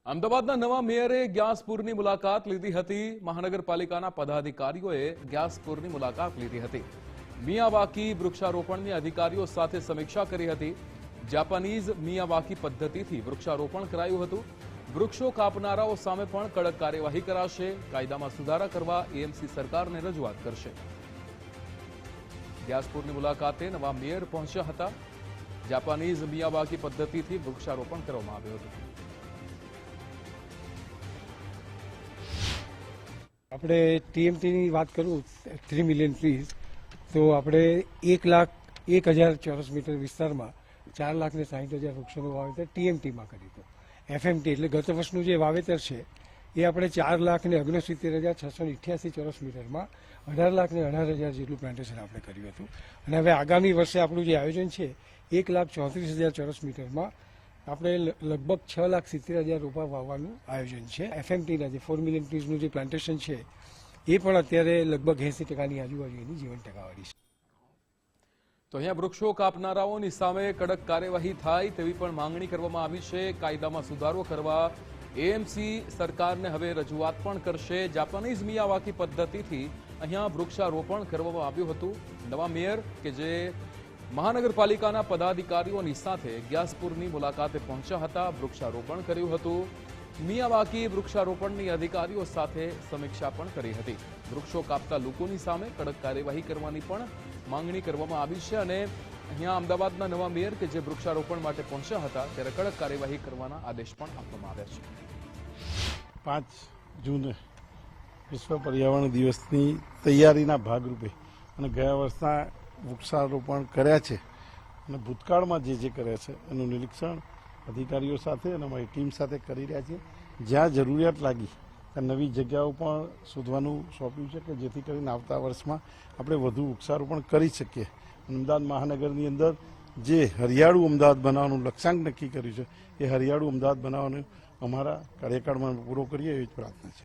અમદાવાદના નવા મેયરે ગ્યાસપુરની મુલાકાત લીધી હતી। મહાનગરપાલિકાના પદાધિકારીઓએ ગ્યાસપુરની મુલાકાત લીધી હતી। મિયાવાકી વૃક્ષારોપણની અધિકારીઓ સાથે સમીક્ષા કરી હતી। જાપાનીઝ મિયાવાકી પદ્ધતિથી વૃક્ષારોપણ કરાયું હતું। વૃક્ષો કાપનારાઓ સામે પણ કડક કાર્યવાહી કરાશે। કાયદામાં સુધારા કરવા એએમસી સરકારને રજૂઆત કરશે। ગ્યાસપુરની મુલાકાતે નવા મેયર પહોંચ્યા હતા। જાપાનીઝ મિયાવાકી પદ્ધતિથી વૃક્ષારોપણ કરવામાં આવ્યું હતું। આપણે ટીએમટીની વાત કરું 3 મિલિયન ટ્રીઝ તો આપણે 1,01,000 ચોરસ મીટર વિસ્તારમાં 4,60,000 વૃક્ષોનું વાવેતર ટીએમટીમાં કર્યું હતું। એફએમટી એટલે ગત વર્ષનું જે વાવેતર છે એ આપણે 4,69,688 ચોરસ મીટરમાં 18,18,000 જેટલું પ્લાન્ટેશન આપણે કર્યું હતું। અને હવે આગામી વર્ષે આપણું જે આયોજન છે 1,34,000 ચોરસ મીટરમાં આપણે લગભગ 6,70,000 રોપા વાવવાનું આયોજન છે। એફએમટીના જે 4 મિલિયન ટ્રીઝનું જે પ્લાન્ટેશન છે એ પણ અત્યારે લગભગ 80%ની આજુબાજુ એની જીવન ટકાવારી છે। તો અહીંયા વૃક્ષો કાપનારાઓની સામે કડક કાર્યવાહી થાય તેવી પણ માંગણી કરવામાં આવી છે। કાયદામાં સુધારો કરવા એએમસી સરકારને હવે રજૂઆત પણ કરશે। જાપાનીઝ મિયાવાકી પદ્ધતિથી અહીંયા વૃક્ષારોપણ કરવામાં આવ્યું હતું। નવા મેયર કે જે મહાનગરપાલિકાના પદાધિકારીઓની સાથે ગ્યાસપુરની મુલાકાતે પહોંચ્યા હતા, વૃક્ષારોપણ કર્યું હતું। મિયાવાકી વૃક્ષારોપણની અધિકારીઓ સાથે સમીક્ષા પણ કરી હતી। વૃક્ષો કાપતા લોકોની સામે કડક કાર્યવાહી કરવાની પણ માંગણી કરવામાં આવી છે। અને અહીંયા અમદાવાદના નવા મેયર કે જે વૃક્ષારોપણ માટે પહોંચ્યા હતા ત્યારે કડક કાર્યવાહી કરવાના આદેશ પણ આપવામાં આવ્યા છે। 5 જૂને વિશ્વ પર્યાવરણ દિવસની તૈયારીના ભાગરૂપે અને ગયા વર્ષના વૃક્ષારોપણ કર્યા છે અને ભૂતકાળમાં જે કર્યા છે એનું નિરીક્ષણ અધિકારીઓ સાથે અને અમારી ટીમ સાથે કરી રહ્યા છીએ। જ્યાં જરૂરિયાત લાગી ત્યાં નવી જગ્યાઓ પણ શોધવાનું સોંપ્યું છે કે જેથી કરીને આવતા વર્ષમાં આપણે વધુ વૃક્ષારોપણ કરી શકીએ। અમદાવાદ મહાનગરની અંદર જે હરિયાળું અમદાવાદ બનાવવાનું લક્ષ્યાંક નક્કી કર્યું છે એ હરિયાળું અમદાવાદ બનાવવાનું અમારા કાર્યકાળમાં પૂરો કરીએ એવી જ પ્રાર્થના છે।